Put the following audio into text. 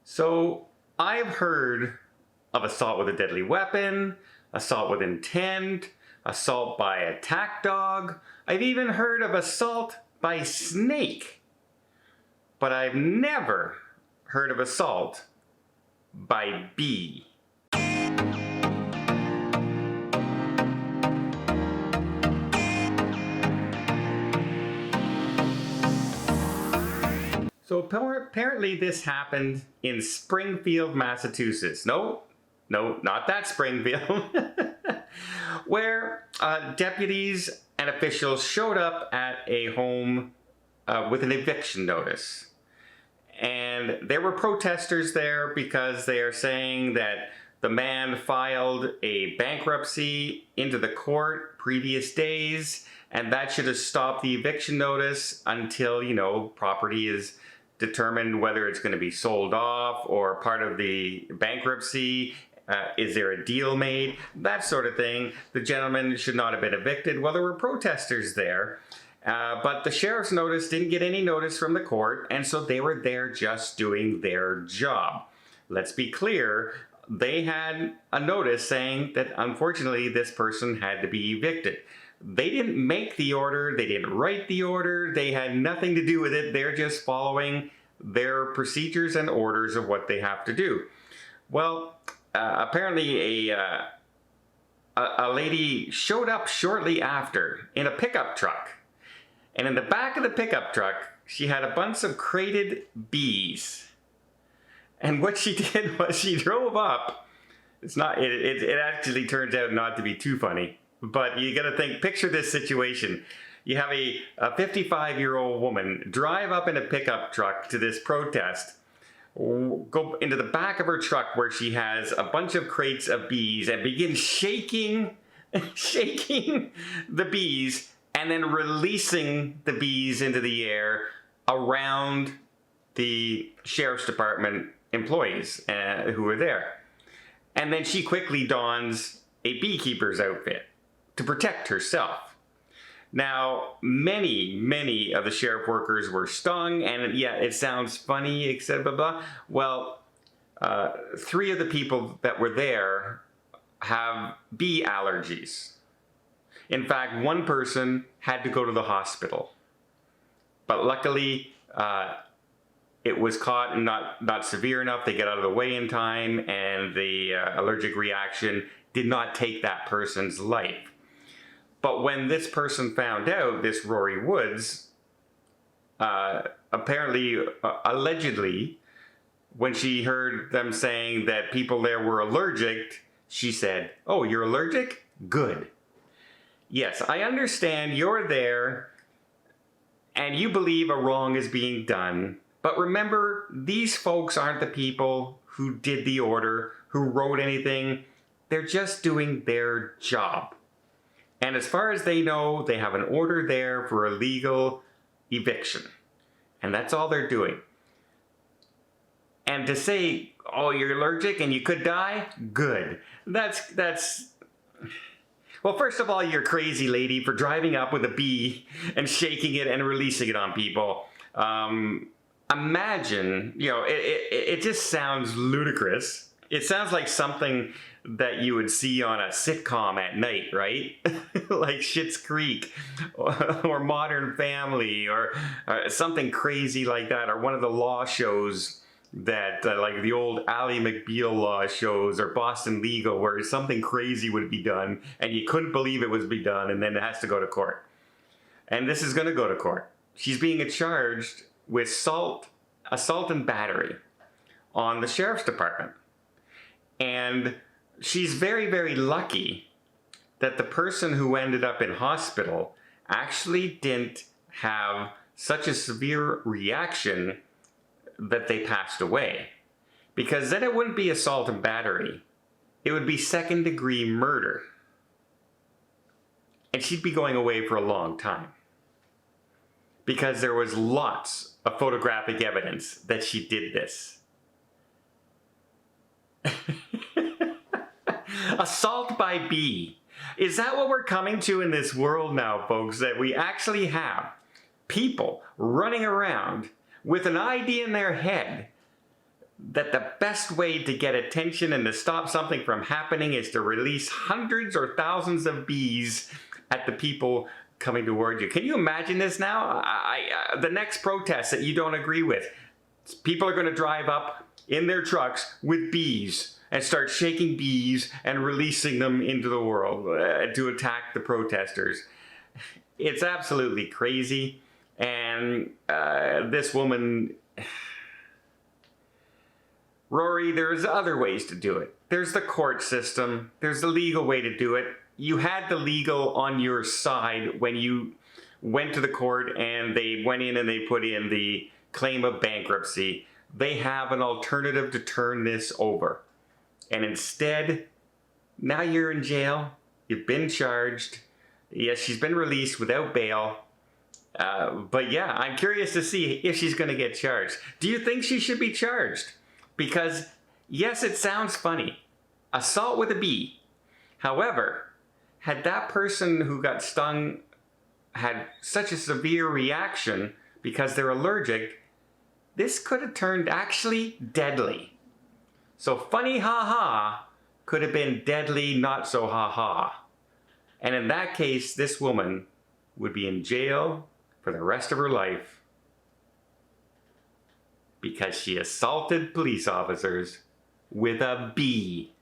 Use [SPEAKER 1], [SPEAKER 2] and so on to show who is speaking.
[SPEAKER 1] So I've heard of assault with a deadly weapon, assault with intent, assault by attack dog. I've even heard of assault by snake. But I've never heard of assault by bee. So apparently this happened in Springfield, Massachusetts. No, not that Springfield. Where deputies and officials showed up at a home with an eviction notice. And there were protesters there because they are saying that the man filed a bankruptcy into the court previous days, and that should have stopped the eviction notice until, property is determined whether it's going to be sold off or part of the bankruptcy. Is there a deal made? That sort of thing. The gentleman should not have been evicted. Well, there were protesters there. But the sheriff's notice didn't get any notice from the court, and so they were there just doing their job. Let's be clear, they had a notice saying that unfortunately this person had to be evicted. They didn't make the order, they didn't write the order, they had nothing to do with it. They're just following their procedures and orders of what they have to do. Well, apparently a lady showed up shortly after in a pickup truck. And in the back of the pickup truck, she had a bunch of crated bees. And what she did was she drove up. It actually turns out not to be too funny. But you gotta picture this situation. You have a 55-year-old woman drive up in a pickup truck to this protest, go into the back of her truck where she has a bunch of crates of bees and begin shaking the bees, and then releasing the bees into the air around the sheriff's department employees who were there. And then she quickly dons a beekeeper's outfit to protect herself. Now, many of the sheriff workers were stung, and yeah, it sounds funny, etc. Blah, blah. Well, 3 of the people that were there have bee allergies. In fact, one person had to go to the hospital. But luckily, it was caught and not severe enough. They get out of the way in time, and the allergic reaction did not take that person's life. But when this person found out, this Rory Woods, allegedly, when she heard them saying that people there were allergic, she said, "Oh, you're allergic? Good. Yes, I understand you're there and you believe a wrong is being done, but remember, these folks aren't the people who did the order, who wrote anything. They're just doing their job. And as far as they know, they have an order there for a legal eviction. And that's all they're doing. And to say, oh, you're allergic and you could die? Good. That's... Well, first of all, you're crazy, lady, for driving up with a bee and shaking it and releasing it on people. Imagine, it just sounds ludicrous. It sounds like something that you would see on a sitcom at night, right? Like Schitt's Creek or Modern Family or something crazy like that, or one of the law shows that like the old Ally McBeal law shows or Boston Legal, where something crazy would be done and you couldn't believe it was be done, and then it has to go to court. And this is going to go to court. She's being charged with assault and battery on the sheriff's department. And she's very, very lucky that the person who ended up in hospital actually didn't have such a severe reaction that they passed away. Because then it wouldn't be assault and battery. It would be second-degree murder. And she'd be going away for a long time. Because there was lots of photographic evidence that she did this. Assault by bee. Is that what we're coming to in this world now, folks? That we actually have people running around with an idea in their head that the best way to get attention and to stop something from happening is to release hundreds or thousands of bees at the people coming toward you. Can you imagine this now? The next protest that you don't agree with, people are going to drive up in their trucks with bees and start shaking bees and releasing them into the world to attack the protesters. It's absolutely crazy. And this woman, Rory, there's other ways to do it. There's the court system. There's the legal way to do it. You had the legal on your side when you went to the court and they went in and they put in the claim of bankruptcy. They have an alternative to turn this over. And instead, now you're in jail. You've been charged. Yes, she's been released without bail. But yeah, I'm curious to see if she's going to get charged. Do you think she should be charged? Because, yes, it sounds funny. Assault with a bee. However, had that person who got stung had such a severe reaction because they're allergic, this could have turned actually deadly. So funny ha-ha could have been deadly not so ha-ha. And in that case, this woman would be in jail for the rest of her life because she assaulted police officers with a bee.